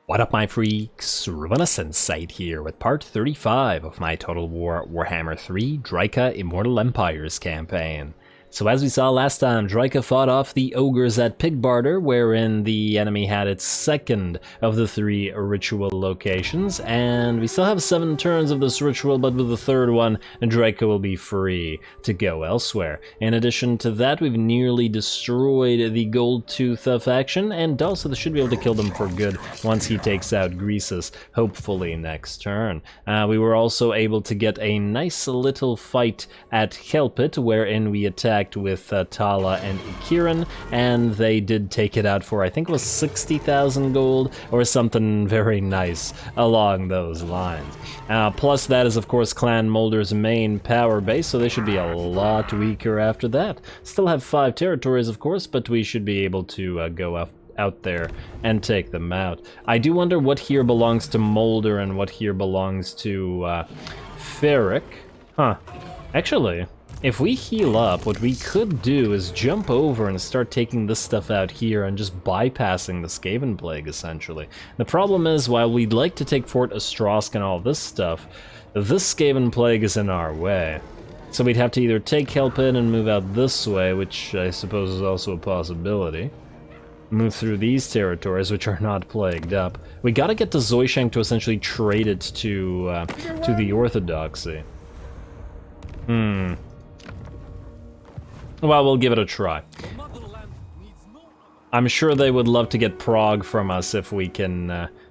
What up, my freaks? RuinusInsight here with part 35 of my Total Warhammer 3 Drycha Immortal Empires campaign. So as we saw last time, Drycha fought off the ogres at Pigbarter, wherein the enemy had its second of the 3 ritual locations, and we still have 7 turns of this ritual, but with the third one, Drycha will be free to go elsewhere. In addition to that, we've nearly destroyed the Gold Tooth faction, and also should be able to kill them for good once he takes out Greasus, hopefully next turn. We were also able to get a nice little fight at Kelpit, wherein we attacked with Tala and Ikiran, and they did take it out for, I think it was 60,000 gold, or something very nice along those lines. Plus that is of course Clan Molder's main power base, so they should be a lot weaker after that. Still have 5 territories of course, but we should be able to go out there and take them out. I do wonder what here belongs to Molder and what here belongs to Ferric. Huh. Actually, if we heal up, what we could do is jump over and start taking this stuff out here and just bypassing the Skaven Plague, essentially. The problem is, while we'd like to take Fort Ostrosk and all this stuff, this Skaven Plague is in our way. So we'd have to either take Kelpin and move out this way, which I suppose is also a possibility. Move through these territories, which are not plagued up. We gotta get to Zoishank to essentially trade it to the Orthodoxy. Well, we'll give it a try. I'm sure they would love to get Prague from us if we can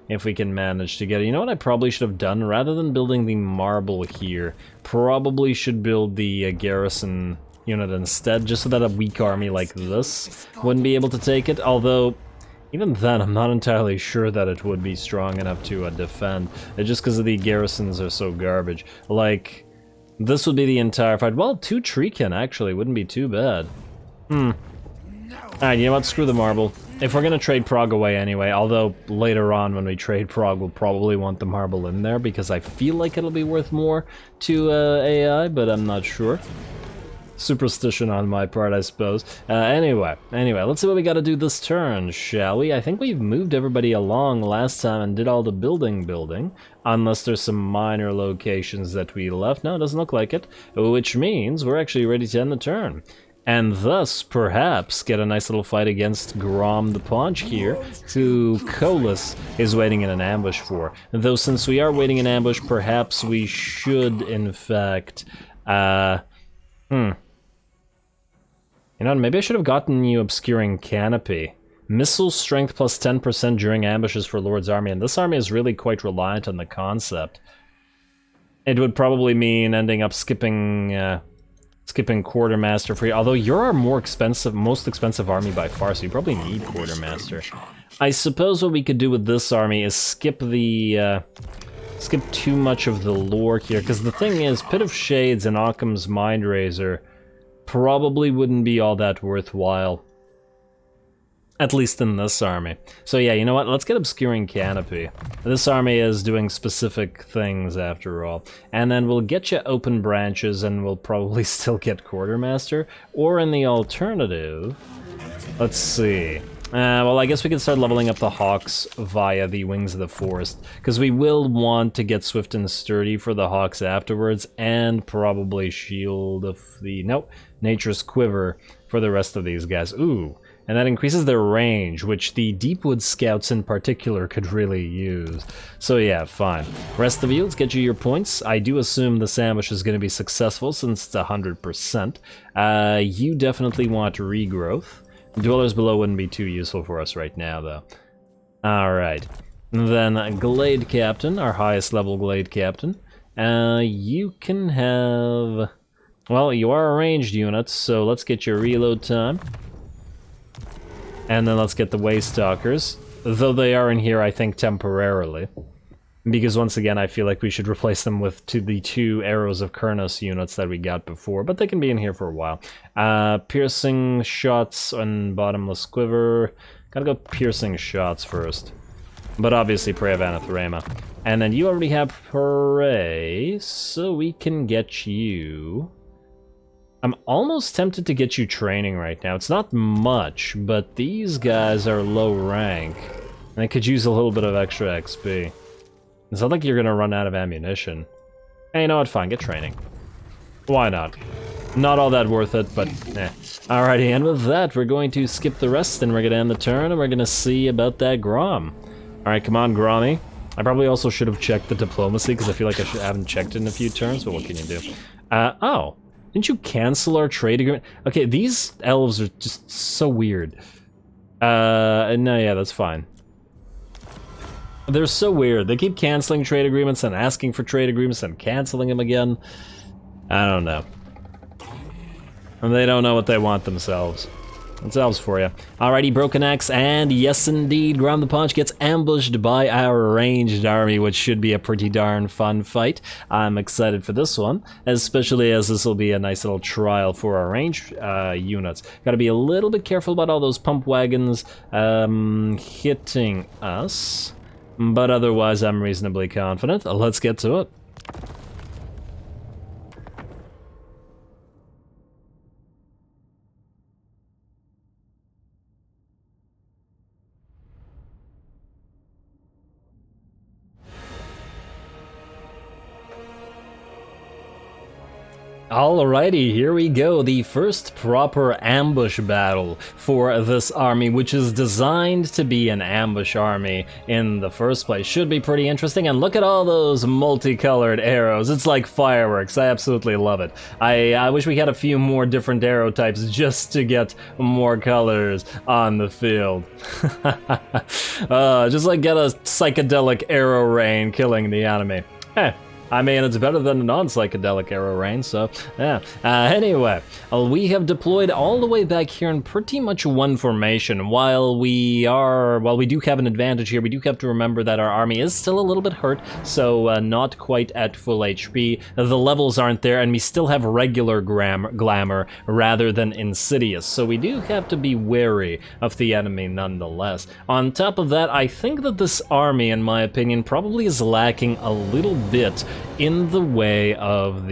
manage to get it. You know what I probably should have done? Rather than building the marble here, probably should build the garrison unit instead, just so that a weak army like this wouldn't be able to take it. Although, even then, I'm not entirely sure that it would be strong enough to defend, just because the garrisons are so garbage. Like, this would be the entire fight. Well, 2 Treekin actually wouldn't be too bad. Alright, you know what? Screw the marble. If we're gonna trade Prague away anyway, although later on when we trade Prague, we'll probably want the marble in there because I feel like it'll be worth more to AI, but I'm not sure. Superstition on my part, I suppose. Anyway, let's see what we gotta do this turn, shall we? I think we've moved everybody along last time and did all the building, unless there's some minor locations that we left. No, it doesn't look like it, which means we're actually ready to end the turn. And thus, perhaps, get a nice little fight against Grom the Paunch here, who Colas is waiting in an ambush for. Though since we are waiting in ambush, perhaps we should, in fact, You know, maybe I should have gotten you Obscuring Canopy. Missile strength plus 10% during ambushes for Lord's army, and this army is really quite reliant on the concept. It would probably mean ending up skipping Quartermaster for you, although you're our most expensive army by far, so you probably need Quartermaster. I suppose what we could do with this army is skip too much of the lore here, because the thing is, Pit of Shades and Occam's Mindrazor probably wouldn't be all that worthwhile. At least in this army. So yeah, you know what? Let's get Obscuring Canopy. This army is doing specific things after all. And then we'll get you Open Branches and we'll probably still get Quartermaster. Or in the alternative, let's see. Well, I guess we can start leveling up the Hawks via the Wings of the Forest, because we will want to get Swift and Sturdy for the Hawks afterwards, and probably Shield of the... Nope, Nature's Quiver for the rest of these guys. Ooh, and that increases their range, which the Deepwood Scouts in particular could really use. So yeah, fine. Rest of you, let's get you your points. I do assume this ambush is going to be successful since it's 100%. You definitely want Regrowth. Dwellers Below wouldn't be too useful for us right now, though. Alright. Then Glade Captain, our highest level Glade Captain. You can have... Well, you are a ranged unit, so let's get your reload time. And then let's get the Waystalkers. Though they are in here, I think, temporarily. Because once again, I feel like we should replace them with the 2 Arrows of Kurnos units that we got before, but they can be in here for a while. Piercing Shots and Bottomless Quiver. Gotta go Piercing Shots first. But obviously Prey of Anathrema. And then you already have Prey, so we can get you... I'm almost tempted to get you training right now. It's not much, but these guys are low rank. And I could use a little bit of extra XP. It's not like you're gonna run out of ammunition. Hey, you know what? Fine, get training. Why not? Not all that worth it, but eh. Alrighty, and with that, we're going to skip the rest, and we're gonna end the turn, and we're gonna see about that Grom. Alright, come on, Grommy. I probably also should have checked the diplomacy, because I feel like I haven't checked it in a few turns, but what can you do? Oh. Didn't you cancel our trade agreement? Okay, these elves are just so weird. No, yeah, that's fine. They're so weird. They keep canceling trade agreements and asking for trade agreements and canceling them again. I don't know. And they don't know what they want themselves. That's elves for you. Alrighty, Broken Axe, and yes indeed, Grom the Paunch gets ambushed by our ranged army, which should be a pretty darn fun fight. I'm excited for this one, especially as this will be a nice little trial for our ranged units. Gotta be a little bit careful about all those pump wagons hitting us, but otherwise I'm reasonably confident. Let's get to it. Alrighty, here we go, the first proper ambush battle for this army, which is designed to be an ambush army in the first place. Should be pretty interesting, and look at all those multicolored arrows. It's like fireworks. I absolutely love it. I wish we had a few more different arrow types just to get more colors on the field. Just like get a psychedelic arrow rain killing the enemy. I mean, it's better than a non-psychedelic arrow rain, so yeah. Anyway, we have deployed all the way back here in pretty much one formation. While we do have an advantage here, we do have to remember that our army is still a little bit hurt, so not quite at full HP. The levels aren't there, and we still have regular glamour rather than insidious, so we do have to be wary of the enemy nonetheless. On top of that, I think that this army, in my opinion, probably is lacking a little bit in the way of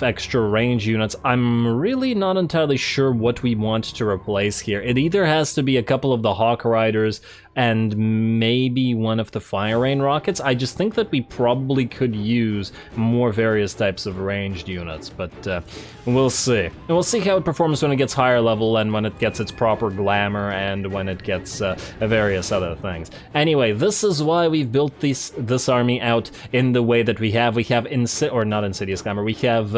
extra range units. I'm really not entirely sure what we want to replace here. It either has to be a couple of the Hawk Riders and maybe one of the Fire Rain rockets. I just think that we probably could use more various types of ranged units, but we'll see. We'll see how it performs when it gets higher level and when it gets its proper glamour and when it gets various other things. Anyway, this is why we've built this army out in the way that we have. We have not Insidious Glamour, we have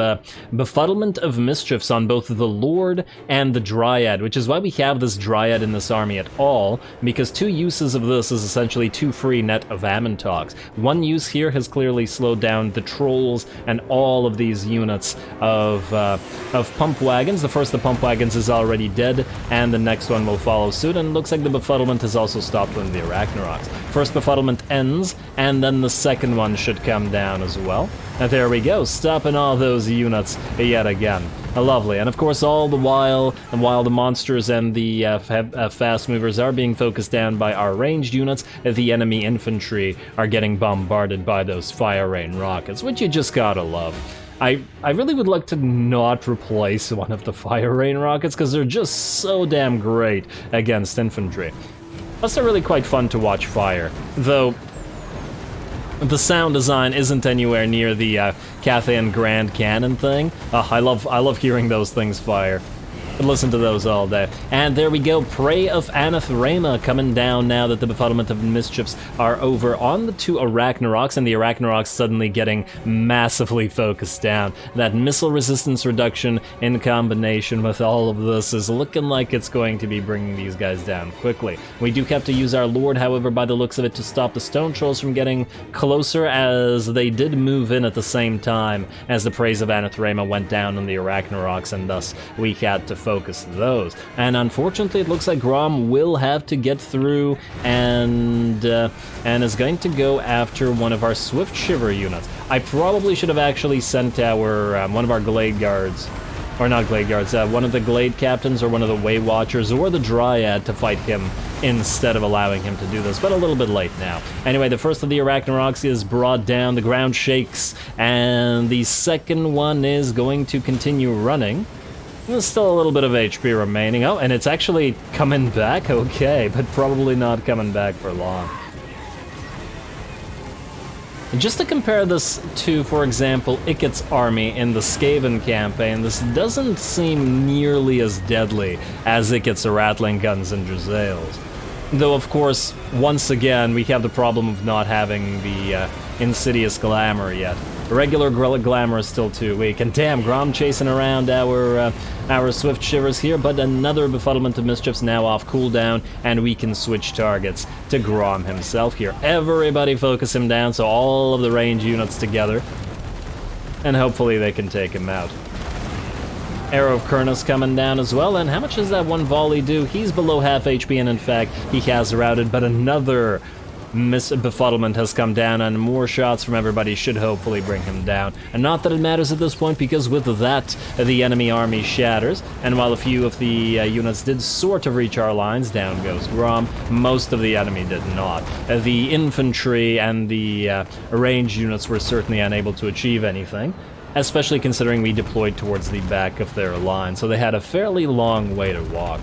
Befuddlement of Mischiefs on both the Lord and the Dryad, which is why we have this Dryad in this army at all, because two uses of this is essentially 2 free net of Amantox. One use here has clearly slowed down the trolls and all of these units of pump wagons. The first of the pump wagons is already dead, and the next one will follow suit, and it looks like the Befuddlement has also stopped one of the Arachnaroks. First Befuddlement ends, and then the second one should come down as well. And there we go, stopping all those units yet again. Lovely, and of course all the while the monsters and the fast movers are being focused down by our ranged units, the enemy infantry are getting bombarded by those Fire Rain rockets, which you just gotta love. I really would like to not replace one of the Fire Rain rockets, because they're just so damn great against infantry. Plus they're really quite fun to watch fire, though the sound design isn't anywhere near the Cathan Grand Cannon thing. I love hearing those things fire. Could listen to those all day. And there we go, Prey of Anathrema coming down now that the Befuddlement of Mischiefs are over on the 2 Arachnaroks, and the Arachnaroks suddenly getting massively focused down. That missile resistance reduction in combination with all of this is looking like it's going to be bringing these guys down quickly. We do have to use our Lord, however, by the looks of it, to stop the Stone Trolls from getting closer, as they did move in at the same time as the Praise of Anathrema went down on the Arachnaroks, and thus we had to focus those. And unfortunately, it looks like Grom will have to get through and is going to go after one of our Swift Shiver units. I probably should have actually sent our one of our Glade Guards, or not Glade Guards, one of the Glade Captains or one of the Way Watchers or the Dryad to fight him instead of allowing him to do this, but a little bit late now. Anyway, the first of the Arachnaroks is brought down, the ground shakes, and the second one is going to continue running. There's still a little bit of HP remaining. Oh, and it's actually coming back? Okay, but probably not coming back for long. And just to compare this to, for example, Iket's army in the Skaven campaign, this doesn't seem nearly as deadly as Iket's Rattling Guns and Druzales. Though, of course, once again, we have the problem of not having the Insidious Glamour yet. The regular Glamour is still too weak, and damn, Grom chasing around our Swift Shivers here, but another Befuddlement of Mischief's now off cooldown, and we can switch targets to Grom himself here. Everybody focus him down, so all of the range units together, and hopefully they can take him out. Arrow of Kurnus coming down as well, and how much does that one volley do? He's below half HP, and in fact, he has routed, but another Befuddlement has come down, and more shots from everybody should hopefully bring him down. And not that it matters at this point, because with that, the enemy army shatters, and while a few of the units did sort of reach our lines, down goes Grom, most of the enemy did not. The infantry and the ranged units were certainly unable to achieve anything, especially considering we deployed towards the back of their line, so they had a fairly long way to walk.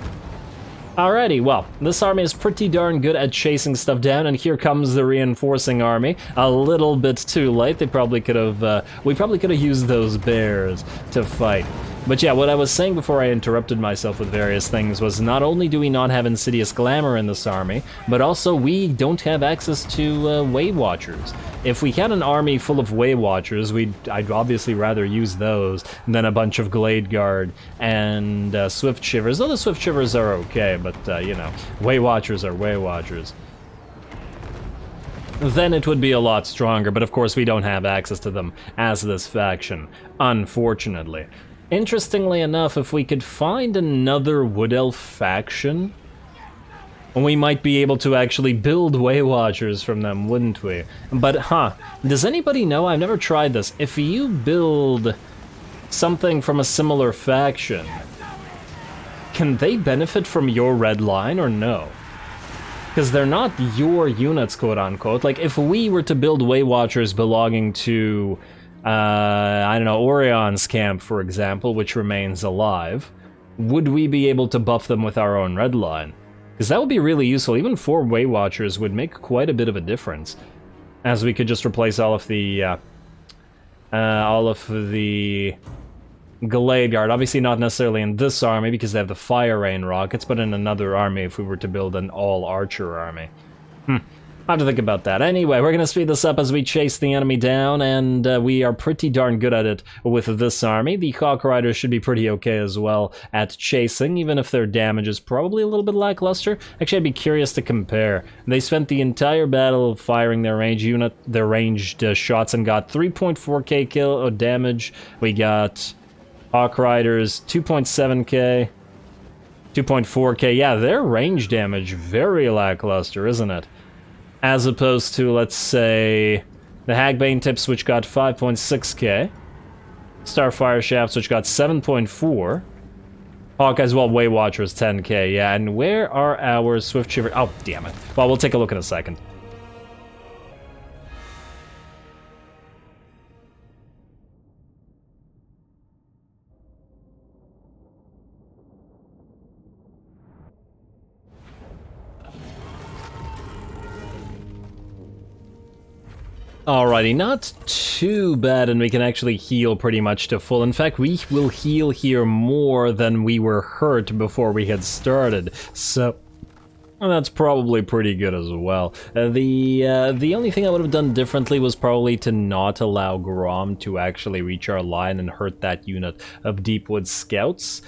Alrighty, well, this army is pretty darn good at chasing stuff down, and here comes the reinforcing army. A little bit too late. They probably could have, we probably could have used those bears to fight. But yeah, what I was saying before I interrupted myself with various things was not only do we not have Insidious Glamour in this army, but also we don't have access to Way Watchers. If we had an army full of Way Watchers, I'd obviously rather use those than a bunch of Glade Guard and Swift Shivers. Though the Swift Shivers are okay, but you know, Way Watchers are Way Watchers. Then it would be a lot stronger, but of course we don't have access to them as this faction, unfortunately. Interestingly enough, if we could find another Wood Elf faction, we might be able to actually build Way Watchers from them, wouldn't we? But, does anybody know? I've never tried this. If you build something from a similar faction, can they benefit from your red line or no? Because they're not your units, quote-unquote. Like, if we were to build Way Watchers belonging to, I don't know, Orion's camp, for example, which remains alive, would we be able to buff them with our own red line? Because that would be really useful. Even 4 Way Watchers would make quite a bit of a difference, as we could just replace all of the Glade Guard. Obviously not necessarily in this army, because they have the Fire Rain rockets, but in another army if we were to build an all-archer army. I'll have to think about that. Anyway, we're going to speed this up as we chase the enemy down, and we are pretty darn good at it with this army. The Hawk Riders should be pretty okay as well at chasing, even if their damage is probably a little bit lackluster. Actually, I'd be curious to compare. They spent the entire battle firing their ranged shots and got 3.4k kill damage. We got Hawk Riders 2.7k, 2.4k. Yeah, their range damage very lackluster, isn't it? As opposed to, let's say, the Hagbane Tips, which got 5.6k, Starfire Shafts, which got 7.4, Hawkeye's Way Watchers 10k, yeah, and where are our Swift Shiver? Oh, damn it. Well, we'll take a look in a second. Alrighty, not too bad, and we can actually heal pretty much to full. In fact, we will heal here more than we were hurt before we had started, so that's probably pretty good as well. The only thing I would have done differently was probably to not allow Grom to actually reach our line and hurt that unit of Deepwood Scouts.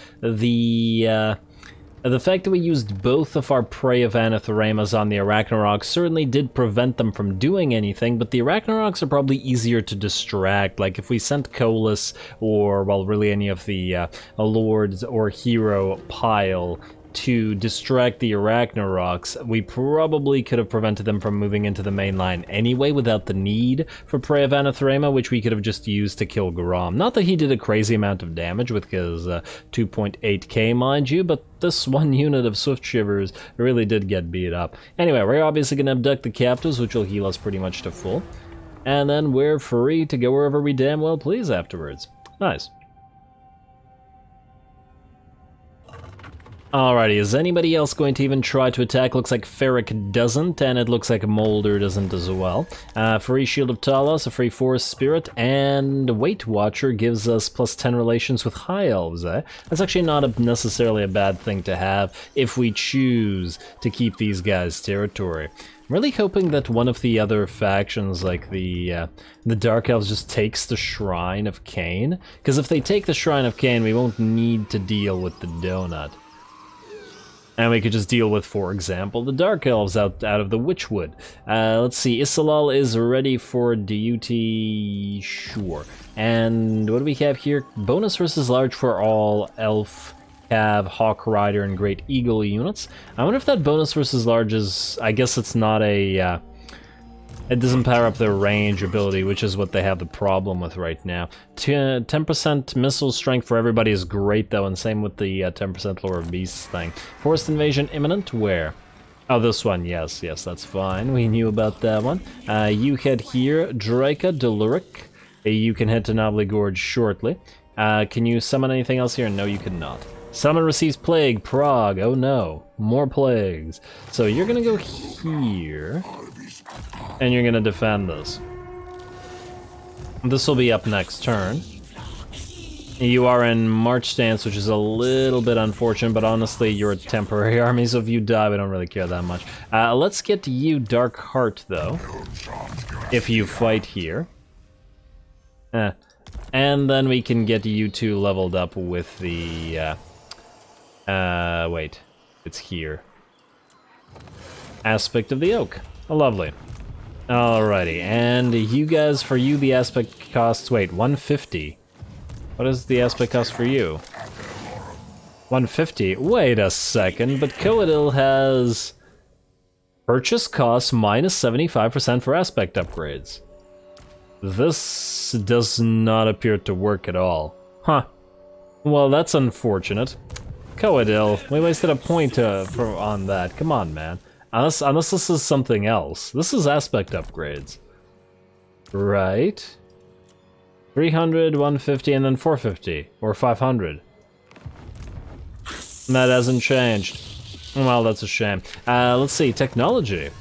The fact that we used both of our Prey of Anatheremas on the Arachnaroks certainly did prevent them from doing anything, but the Arachnaroks are probably easier to distract. Like, if we sent Colas, or, well, really any of the Lords or Hero pile to distract the Arachnaroks, we probably could have prevented them from moving into the main line anyway without the need for Prey of Anatherema, which we could have just used to kill Grom. Not that he did a crazy amount of damage with his 2.8k, mind you, but this one unit of Swift Shivers really did get beat up. Anyway, we're obviously going to abduct the captives, which will heal us pretty much to full. And then we're free to go wherever we damn well please afterwards. Nice. Alrighty, is anybody else going to even try to attack? Looks like Ferric doesn't, and it looks like Molder doesn't as well. Free Shield of Talos, a free Forest Spirit, and Weight Watcher gives us +10 relations with High Elves, eh? That's actually not necessarily a bad thing to have if we choose to keep these guys' territory. I'm really hoping that one of the other factions, like the Dark Elves, just takes the Shrine of Cain, because if they take the Shrine of Cain, we won't need to deal with the Donut. And we could just deal with, for example, the Dark Elves out of the Witchwood. Let's see, Isilal is ready for duty, sure. And what do we have here? Bonus versus large for all Elf, Cav, Hawk Rider, and Great Eagle units. I wonder if that bonus versus large is, I guess it's not a, it doesn't power up their range ability, which is what they have the problem with right now. 10% missile strength for everybody is great though, and same with the 10% Lore of Beasts thing. Forest invasion imminent, where? Oh, this one, yes, that's fine. We knew about that one. You head here, Drycha, Deluric. You can head to Nobbly Gorge shortly. Can you summon anything else here? No, you cannot. Summon receives plague, Prague, oh no, more plagues. So you're gonna go here, and you're gonna defend this. This will be up next turn. You are in March stance, which is a little bit unfortunate, but honestly, you're a temporary army, so if you die, we don't really care that much. Let's get to you, Dark Heart, though, if you fight here. And then we can get you two leveled up with the, wait, it's here. Aspect of the Oak. Oh, lovely. Alrighty, and you guys, for you, the aspect costs, wait, 150. What is the aspect cost for you? 150? Wait a second, but Coadil has purchase cost minus 75% for aspect upgrades. This does not appear to work at all. Huh. Well, that's unfortunate. Coadil, we wasted a point on that. Come on, man. Unless this is something else. This is aspect upgrades. Right. 300, 150, and then 450. Or 500. That hasn't changed. Well, that's a shame. Let's see, technology.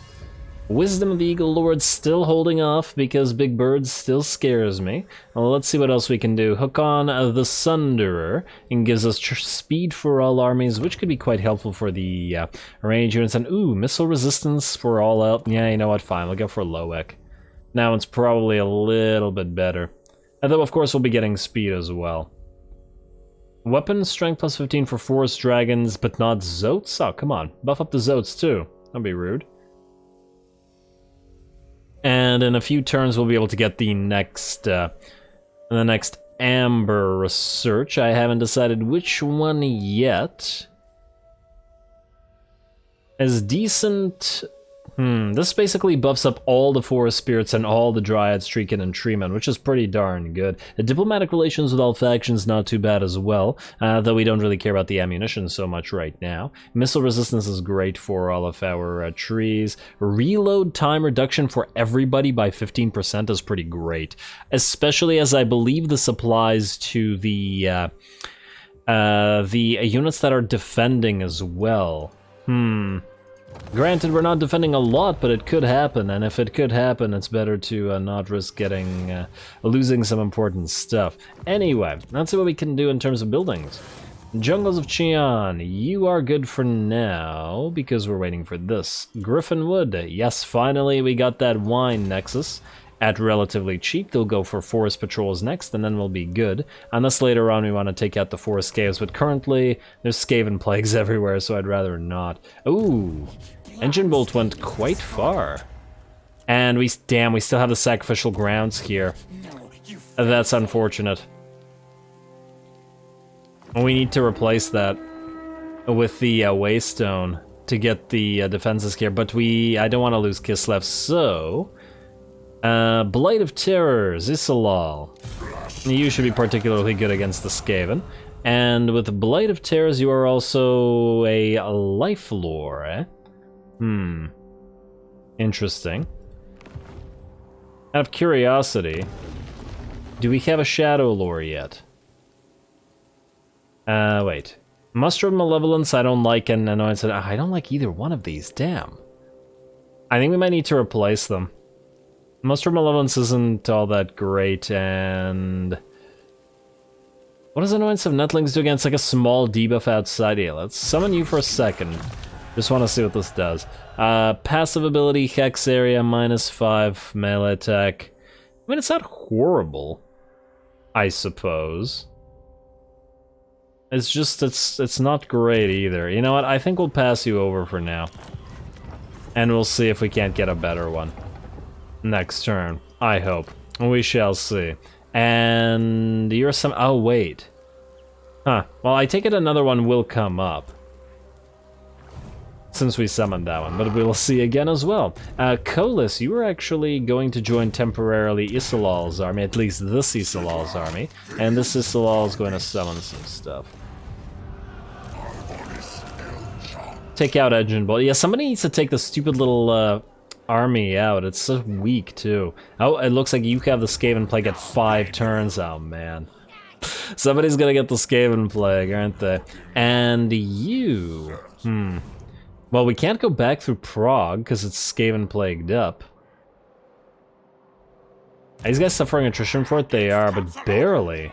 Wisdom of the Eagle Lord still holding off because Big Bird still scares me. Well, let's see what else we can do. Hook on the Sunderer and gives us speed for all armies, which could be quite helpful for the range units. And ooh, missile resistance for all out. Yeah, you know what? Fine, we'll go for Loek. Now it's probably a little bit better. Although, of course, we'll be getting speed as well. Weapon strength plus 15 for forest dragons, but not Zotes? Oh, come on. Buff up the Zotes too. That'd be rude. And in a few turns, we'll be able to get the next Amber research. I haven't decided which one yet. As decent. This basically buffs up all the forest spirits and all the dryads, treekin, and treemen, which is pretty darn good. The diplomatic relations with all factions not too bad as well, though we don't really care about the ammunition so much right now. Missile resistance is great for all of our trees. Reload time reduction for everybody by 15% is pretty great, especially as I believe this applies to the units that are defending as well. Granted, we're not defending a lot, but it could happen, and if it could happen, it's better to not risk getting losing some important stuff. Anyway, let's see what we can do in terms of buildings. Jungles of Qian, you are good for now, because we're waiting for this. Griffinwood, yes, finally we got that wine nexus. At relatively cheap, they'll go for forest patrols next, and then we'll be good. Unless later on we want to take out the forest scaves, but currently there's Skaven plagues everywhere, so I'd rather not. Ooh, Engine Bolt went quite far. And we still have the sacrificial grounds here. That's unfortunate. We need to replace that with the Waystone to get the defenses here, but I don't want to lose Kislev, so... Blight of Terrors, Isilal. You should be particularly good against the Skaven. And with Blight of Terrors, you are also a Life Lore, eh? Interesting. Out of curiosity, do we have a Shadow Lore yet? Wait. Muster of Malevolence I don't like, and Annoyance I don't like either one of these, damn. I think we might need to replace them. Muster of Malevolence isn't all that great, and... What does Annoyance of Netlings do again? It's like a small debuff outside. Yeah, let's summon you for a second. Just want to see what this does. Passive ability, Hex Area, -5 melee attack. I mean, it's not horrible, I suppose. It's just, it's not great either. You know what, I think we'll pass you over for now. And we'll see if we can't get a better one next turn, I hope. We shall see. And you're some, oh wait. Huh, well I take it another one will come up. Since we summoned that one, but we'll see again as well. Colas, you were actually going to join temporarily Isolal's army, at least this Isolal's army. And this Isolal is going to summon some stuff. Take out Engine Bolt. Yeah, somebody needs to take the stupid little army out. It's so weak too. Oh, it looks like you have the Skaven Plague at 5 turns. Oh man. Somebody's gonna get the Skaven Plague, aren't they? And you... Well, we can't go back through Prague because it's Skaven Plagued up. Are these guys suffering attrition for it? They are, but barely.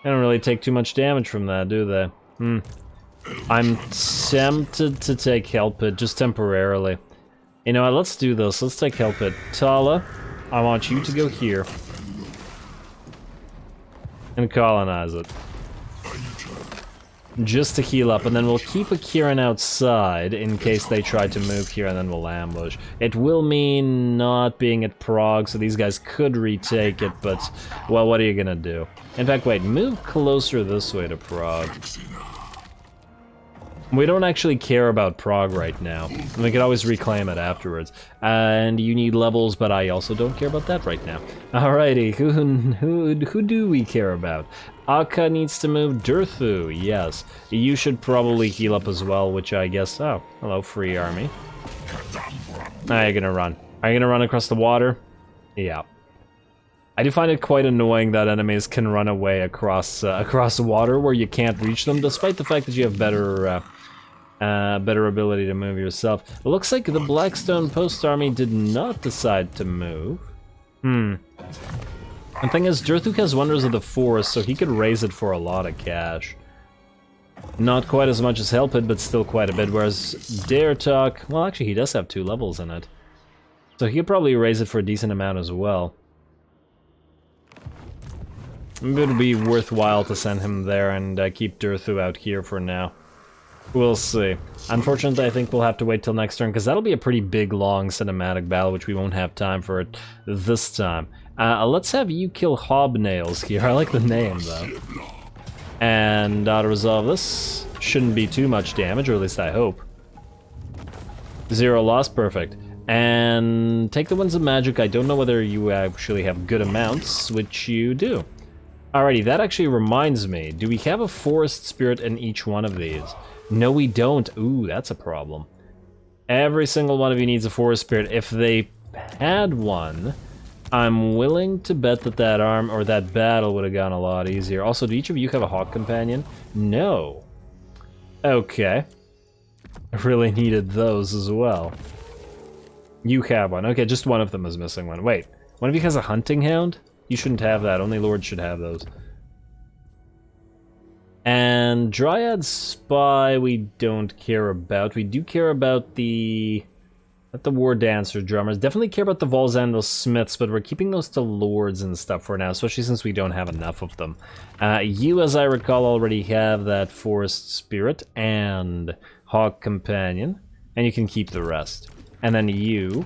They don't really take too much damage from that, do they? I'm tempted to take Help It, just temporarily. You know what, let's do this. Let's take Help It. Tala, I want you to go here. And colonize it. Just to heal up, and then we'll keep a Kieran outside in case they try to move here, and then we'll ambush. It will mean not being at Prague, so these guys could retake it, but, well, what are you gonna do? In fact, wait, move closer this way to Prague. We don't actually care about Prague right now. We can always reclaim it afterwards. And you need levels, but I also don't care about that right now. Alrighty, who do we care about? Akka needs to move. Durthu, yes. You should probably heal up as well, which I guess... Oh, hello, free army. Now you're gonna run. Are you gonna run across the water? Yeah. I do find it quite annoying that enemies can run away across water where you can't reach them, despite the fact that you have better ability to move yourself. It looks like the Blackstone Post Army did not decide to move. The thing is, Durthuk has Wonders of the Forest, so he could raise it for a lot of cash. Not quite as much as Help It, but still quite a bit, whereas Dare Talk, well actually he does have 2 levels in it. So he could probably raise it for a decent amount as well. It would be worthwhile to send him there and keep Durthu out here for now. We'll see. Unfortunately, I think we'll have to wait till next turn, because that'll be a pretty big, long cinematic battle, which we won't have time for it this time. Let's have you kill Hobnails here. I like the name, though. And auto-resolve this. Shouldn't be too much damage, or at least I hope. 0 loss, perfect. And take the Winds of Magic. I don't know whether you actually have good amounts, which you do. Alrighty, that actually reminds me. Do we have a Forest Spirit in each one of these? No, we don't. Ooh, that's a problem. Every single one of you needs a Forest Spirit. If they had one, I'm willing to bet that that battle would have gone a lot easier. Also, do each of you have a Hawk Companion? No. Okay. I really needed those as well. You have one. Okay, just one of them is missing one. Wait, one of you has a Hunting Hound? You shouldn't have that. Only Lords should have those. And Dryad Spy we don't care about. We do care about the... Not the War Dancer Drummers. Definitely care about the Volzandal Smiths, but we're keeping those to Lords and stuff for now, especially since we don't have enough of them. You, as I recall, already have that Forest Spirit and Hawk Companion, and you can keep the rest. And then you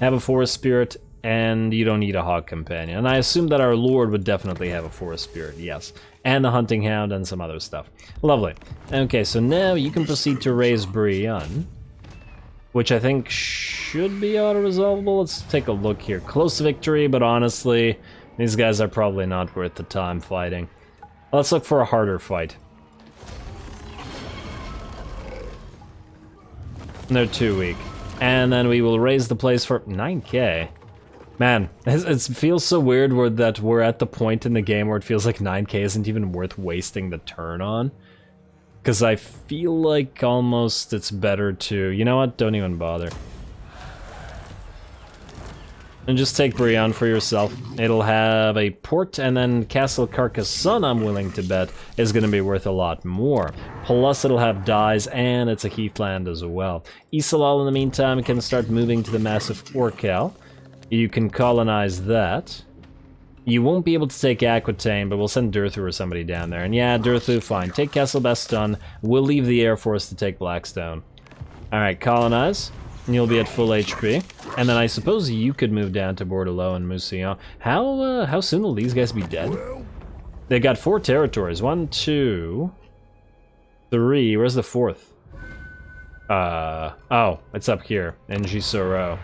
have a Forest Spirit, and you don't need a Hawk Companion. And I assume that our Lord would definitely have a Forest Spirit, yes. And the Hunting Hound and some other stuff. Lovely. Okay, so now you can proceed to raise Brienne, which I think should be auto-resolvable. Let's take a look here. Close victory, but honestly, these guys are probably not worth the time fighting. Let's look for a harder fight. They're too weak. And then we will raise the place for 9k. Man, it feels so weird that we're at the point in the game where it feels like 9k isn't even worth wasting the turn on. Because I feel like almost it's better to... You know what? Don't even bother. And just take Brion for yourself. It'll have a port, and then Castle Carcassonne, I'm willing to bet, is going to be worth a lot more. Plus it'll have dyes, and it's a heathland as well. Isolal, in the meantime, can start moving to the massive Orcal. You can colonize that. You won't be able to take Aquitaine, but we'll send Durthu or somebody down there. And yeah, Durthu, fine. Take Castle Baston. We'll leave the Air Force to take Blackstone. Alright, colonize. And you'll be at full HP. And then I suppose you could move down to Bordelot and Mousillon. How soon will these guys be dead? They've got 4 territories. 1, 2, 3. Where's the 4th? Oh, it's up here. in Gisoro.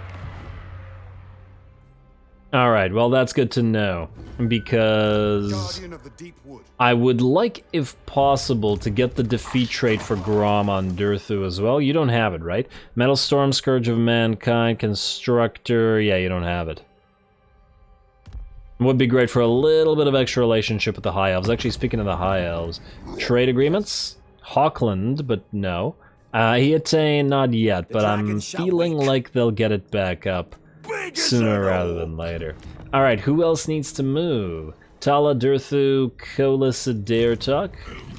Alright, well that's good to know, because I would like, if possible, to get the defeat trait for Grom on Durthu as well. You don't have it, right? Metal Storm, Scourge of Mankind, Constructor, yeah, you don't have it. Would be great for a little bit of extra relationship with the High Elves. Actually, speaking of the High Elves, trade agreements? Hawkland, but no. Hiatane, not yet, but I'm feeling like they'll get it back up sooner rather than later. Alright, who else needs to move? Tala, Durthu, Colas, Daertok.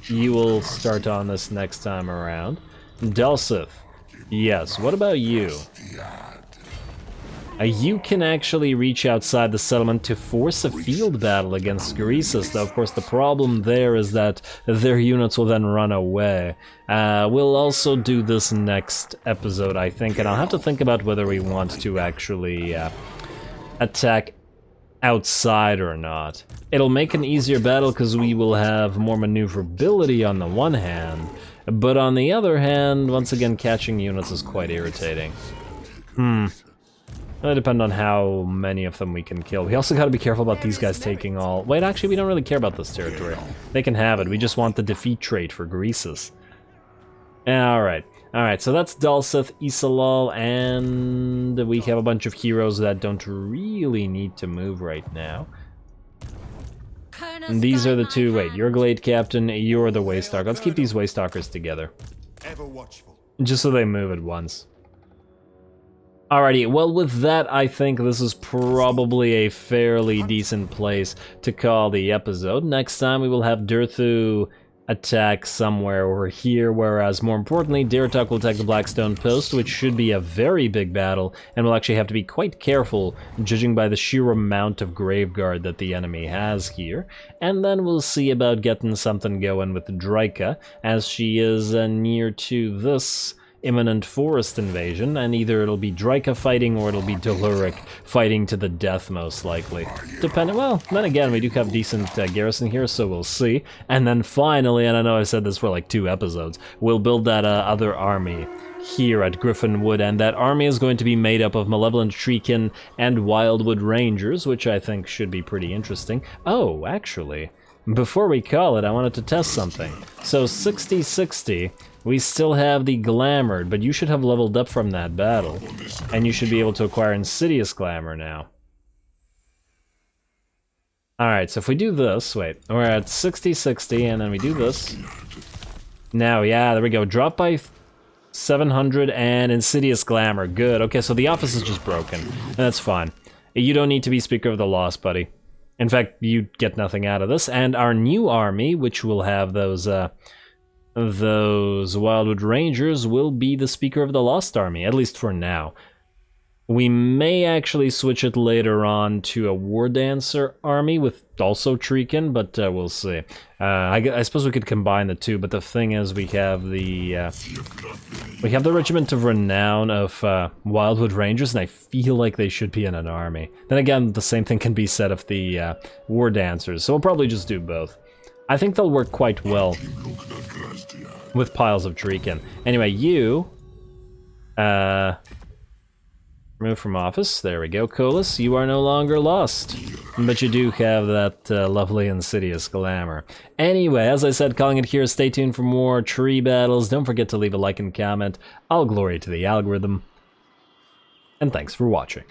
You will start on this next time around. Delsith. Yes, what about you? You can actually reach outside the settlement to force a field battle against Greasus, though of course the problem there is that their units will then run away. We'll also do this next episode, I think, and I'll have to think about whether we want to actually attack outside or not. It'll make an easier battle because we will have more maneuverability on the one hand, but on the other hand, once again, catching units is quite irritating. It'll depend on how many of them we can kill. We also gotta be careful about these guys taking all... Wait, actually, we don't really care about this territory. They can have it. We just want the defeat trait for Greasus. Alright. Alright, so that's Dulceth, Isolal, and we have a bunch of heroes that don't really need to move right now. And these are the two... Wait, you're Glade Captain, you're the Waystalker. Let's keep these Waystalkers together. Just so they move at once. Alrighty, well with that, I think this is probably a fairly decent place to call the episode. Next time we will have Durthu attack somewhere over here, whereas more importantly, Daertok will attack the Blackstone Post, which should be a very big battle, and we'll actually have to be quite careful, judging by the sheer amount of Graveguard that the enemy has here. And then we'll see about getting something going with Drycha, as she is near to this imminent forest invasion, and either it'll be Drycha fighting or it'll be Deluric fighting to the death, most likely. Depending, well, then again, we do have decent garrison here, so we'll see. And then finally, and I know I said this for like 2 episodes, we'll build that other army here at Griffin Wood, and that army is going to be made up of Malevolent Treekin and Wildwood Rangers, which I think should be pretty interesting. Oh, actually, before we call it, I wanted to test something. So 60-60, we still have the Glamored, but you should have leveled up from that battle, and you should be able to acquire Insidious Glamour now. Alright, so if we do this, wait, we're at 60-60, and then we do this. Now, yeah, there we go, drop by 700 and Insidious Glamour, good. Okay, so the office is just broken, and that's fine. You don't need to be Speaker of the Lost, buddy. In fact, you get nothing out of this, and our new army, which will have those Wildwood Rangers, will be the Speaker of the Lost army, at least for now. We may actually switch it later on to a War Dancer army with also Treekin, but we'll see. I suppose we could combine the two, but the thing is, we have the Regiment of Renown of Wildwood Rangers, and I feel like they should be in an army. Then again, the same thing can be said of the War Dancers, so we'll probably just do both. I think they'll work quite well with piles of Treekin. Anyway, you... remove from office. There we go, Colas. You are no longer lost. But you do have that lovely Insidious Glamour. Anyway, as I said, calling it here. Stay tuned for more tree battles. Don't forget to leave a like and comment. All glory to the algorithm. And thanks for watching.